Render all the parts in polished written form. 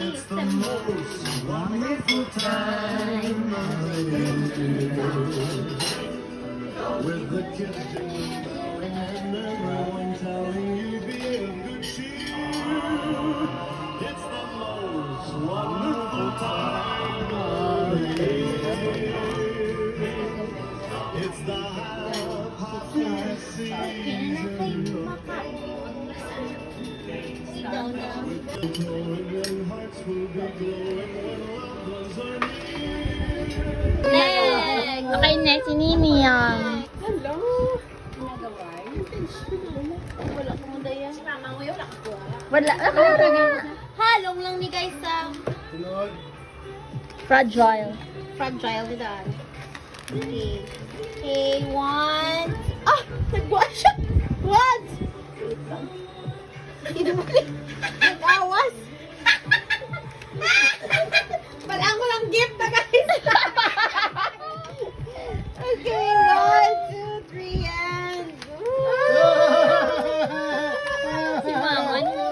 It's the most wonderful time of the year. With the kids and everyone telling you be of good cheer. It's the most wonderful time of the year. It's the happy season. Glowing hearts will be glowing when loved ones are near. Next! Okay, next, si Nini yan. Hello! Nagaway? Wala ko muna yan. Si mama mo yun, nakakuha. Wala. Halong lang ni guys sa Sunod. Fragile. fragile ni Dan. Okay. Okay, one. Ah! Nagbuwan siya! What? Nag-awas! Balaan ko lang gift na guys! Okay, 1, 2, 3, and... Si Mama niya.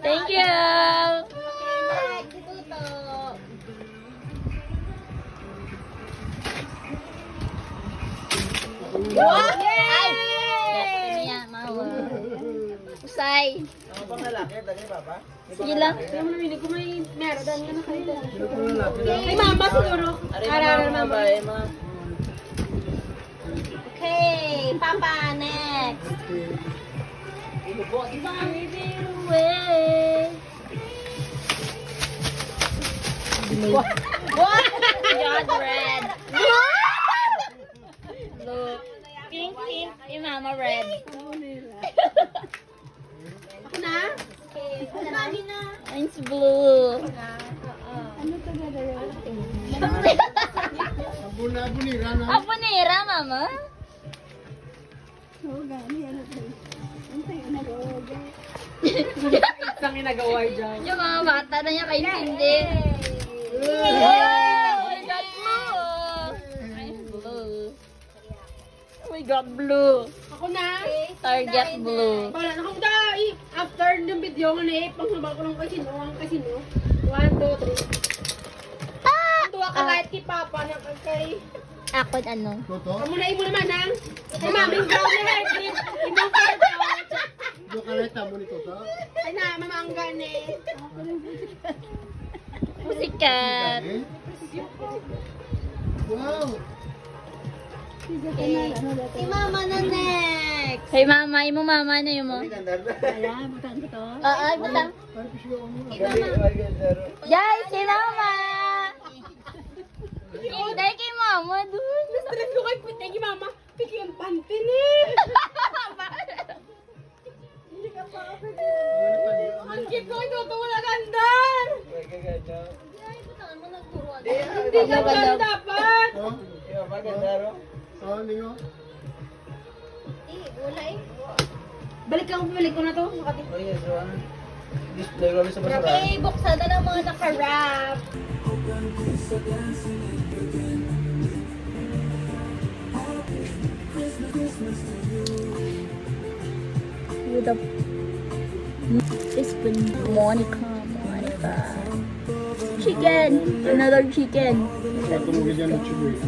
Thank you! Okay, next. Ito to. Wow! Ay! Next niya, Mama. Usay. Ano bang lalaki? Dali ba ba? Sige lang. Hindi ko may meron. Dan ka na kayo. Sino po lalaki lang? Kay mama siguro. Ararar mama. Okay, Papa, next. What? God red. Blue. Pink, pink. Yung Mama red. Ako na? Okay, mami na. Mine's blue. Abuna-abunira na. Apo nira, Mama. Isang inagawa dyan. Yung mga bata na niya kaintindi. Oh my God, blue. Mine's blue. Oh my God, blue. Ako na? Target blue. Wala na akong dahil. After ng video nga na pangsaba ko ng kasino. Ang kasino. 1, 2, 3. Tuwa ka kahit kay Papa na kay... Ako ano? Toto? Kamu na ibo naman ang... Kay maming brown na hair cream. Ibang purple. Dokaleta mo ni Toto? Ay na, mamangga na eh. Musikat. Eh? Wow! Si Mama na next. Kay Mama, yung mo Mama na yung mo. Oo, butang. Ay, pisigaw mo. Yay, kay Mama. Dahil kay Mama dun. Stress ko kay Pwede kay Mama. Piki ang pantin eh. Hindi ka pa ako. Ang cute ko ito. Wala gandar. Hindi ka pa dapat. Oh? Oh, ningo? Wala eh. Balik ko na to. Display kami sa basura. Okay, buksan na ng mga naka-wrap. With a teaspoon Monica. Chicken. Another chicken. Tumugin dyan ng chiboy.